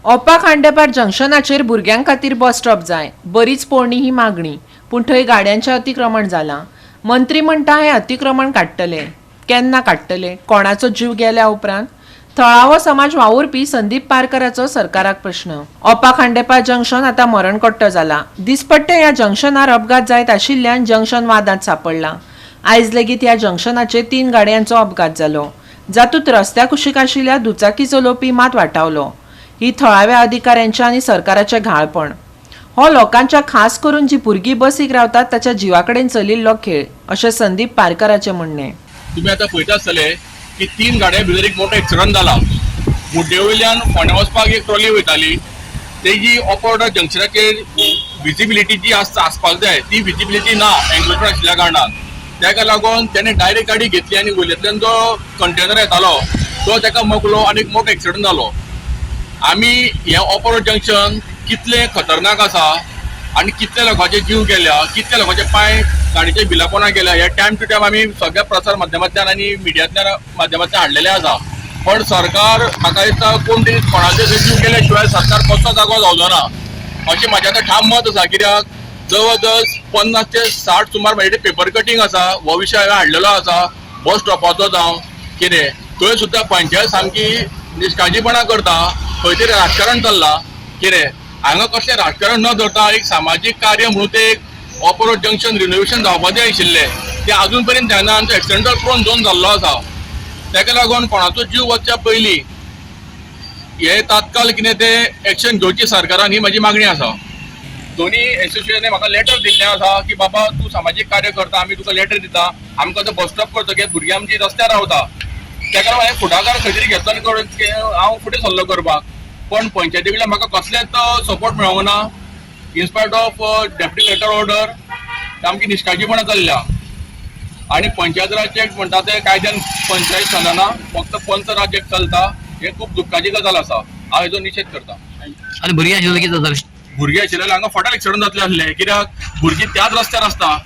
ओपा खांडेपार जंक्शनाचेर भुरग्यां खातीर bus stop जाय, बरीच पोरणी ही मागणी, पूण थंय गाड्यांचें अतिक्रमण जालां. मंत्री म्हणटा हें अतिक्रमण काडटले. केन्ना काडटले? कोणाचो जीव गेल्या उपरांत? थळावो समाज वावुरपी संदीप पारकराचो सरकाराक प्रश्न. ओपा खांडेपार जंक्शन आतां मरणकट्टो जाला. दिसपट्टे ह्या जंक्शनार अपघात जायत आशिल्ल्यान जंक्शन वादांत सांपडलां. आयज लेगीत ह्या जंक्शनाचेर 3 गाडयांचो अपघात जालो. जातूंत रस्त्या कुशीक आशिल्ल्या दुचाकी चलोवपी मात वाटावलो. ही थळाव्या अधिकाऱ्यांचे आनी सरकाराचें घाळपण. हो लोकांच्या खास करून जी भुरगीं बसीक रावतात ताच्या जिवा कडेन चलिल्लो खेळ, अशें संदीप पारकराचें म्हणणें. तुम्ही आता पळयता आसतले की 3 गाड्या भितर एक मोठो एक्सिडंट जाला. मुड्डेवयल्यान फोंड्या वचपाक एक ट्रॉली वयताली, तेजी ऑपोर्डर जंक्शनाचेर विजिबिलिटी जी आसपाक जाय ती विजिबिलिटी ना एन्क्रोचमेंट आशिल्ल्या कारणान. ताका लागून त्याने डायरेक्ट गाडी घेतली आनी वयल्यातल्यान जो कंटेनर येतालो तो ताका मोकलो आनी एक मोठो एक्सिडंट जालो. आमी हे ऑपोर्डर जंक्शन कितले खतरनाक आसा आनी कितले लोकांचे जीव गेल्या, कितले लोकांचे पांय गाडीच्या बिलापोना गेल्या, हे टायम टू टायम आमी सगळ्या प्रसार माध्यमांतल्यान आनी मिडियांतल्या माध्यमांतल्यान हाडलेले आसा. पण सरकार म्हाका दिसता कोणाचे जीव गेल्या शिवाय सरकार कसो जागो जावचो ना अशें म्हाजें आतां ठाम मत आसा. कित्याक जवळ जवळ 50 ते 60 सुमार म्हाजे पेपर कटींग आसा, हो विशय हांवें हाडलेलो आसा. बस स्टॉपाचो जावं कितें, थंय सुद्दां पंचायत सामकी निश्काळजीपणा करता. खंय तरी राजकारण चल्लां कितें. हांगा कसलें राजकारण न धरता एक सामाजीक कार्य म्हणून ते एक ऑपोर्डर जंक्शन रिनोवेशन जावपा जाय आशिल्लें, तें आजून पर्यंत जायना. आमचो एक्सिडेंटल प्रोन झोन जाल्लो आसा. ताका लागून कोणाचो जीव वचच्या पयलीं हे तात्काळ कितें तें एक्शन घेवची सरकारान, ही म्हाजी मागणी आसा. दोनी एसोसिएशनांनी म्हाका लेटर दिल्लें आसा की बाबा तूं सामाजीक कार्य करता, आमी तुका लेटर दिता, आमकां तो बस स्टॉप करतकीर भुरगीं आमची रस्त्यार रावता. ताका लागून हांवें फुडाकार खंय तरी घेतलो आनी हांव फुडें सरलो करपाक. पण पंचायती कडल्यान म्हाका कसलेच सपोर्ट मेळोंक ना. इन्स्पायट ऑफ डेप्युटी कलेक्टर ऑर्डर सामकी निश्काळजीपणा चल्ल्या. आनी पंचायत राज एक्ट म्हणटा ते कायद्यान पंचायत चलना, फक्त पंच राज एक्ट चलता. हे खूब दुख्खाची गजाल आसा. हांव हेजो निशेध करता. आनी भुरगीं आशिल्ले कितें जातालें? भुरगीं आशिल्ले हांगा फटाल एक्सिडंट जातले आसले. कित्याक भुरगीं त्याच रस्त्यार आसता,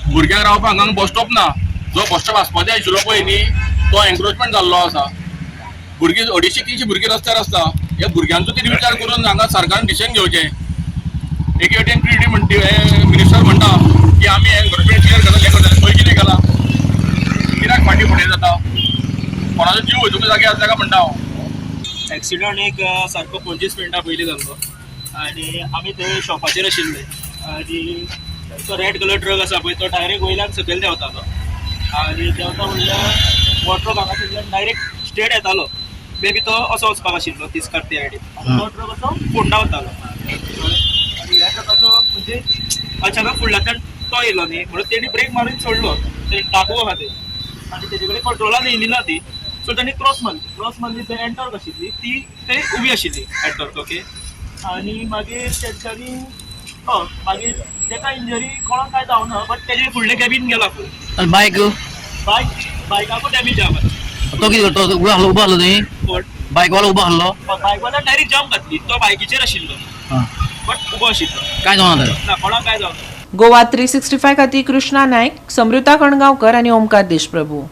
भुरग्यांक रावपाक हांगा बस स्टॉप ना. जो बस स्टॉप आसपा जाय आशिल्लो पळय न्ही तो एन्क्रोचमेंट जाल्लो आसा. भुरगीं 250-300 भुरगीं रस्त्यार आसता. ह्या भुरग्यांचो तरी विचार करून हांगा सरकारान डिसिजन घेवचें. एक वाटेन पीडी म्हणटी मिनिस्टर म्हणटा की आमी एन्क्रोचमेंट क्लियर करता, हें करता, खंय कितें केलां? कित्याक फाटीं फुडें जाता? कोणाचो जीव वचूंक जागे आसा ताका म्हणटा हांव. एक्सिडंट एक सारको 25 मिनटां पयलीं जाल्लो आनी आमी थंय शॉपाचेर आशिल्ले आनी तो रेड कलर ट्रक आसा पळय तो डायरेक्ट वयल्यान सकयल देंवतालो आनी देंवता म्हणल्यार वॉटर हांगासरल्यान डायरेक्ट स्ट्रेट येतालो. मे बी तो असो वचपाक आशिल्लो तिस्कार ते सायडीन. तो ट्रक असो फोंडा वतालो आनी ह्या ट्रकाचो म्हणजे अचानक फुडल्यांतल्यान तो येयलो न्ही म्हणून तेणी ब्रेक मारून सोडलो ते टाकवो खातीर आनी तेजे कडेन कंट्रोलान येयली ना ती. सो ताणी क्रॉस मारली थंय एंटॉर्क आशिल्ली ती थंय उबी आशिल्ली एंटॉर्क. ओके. आनी मागीर तेंच्यांनी मागीर ताका इंजरी कोणाक काय जावना बट तेजे फुडलें कॅबीन गेला फूल. आनी बायकाकू डॅमेज आहा. तो कितें करतो? उबो आहलो न्ही? बायकवालो उबो आहलो? बायकवाल्यान डायरेक्ट जाम घातली. तो बायकीचेर आशिल्लो बट उबो आशिल्लो. काय जावना ताका? ना कोणाक काय जावना. गोवा 365 खातीर कृष्णा नायक, समृता कणगांवकर आनी ओमकार देशप्रभू.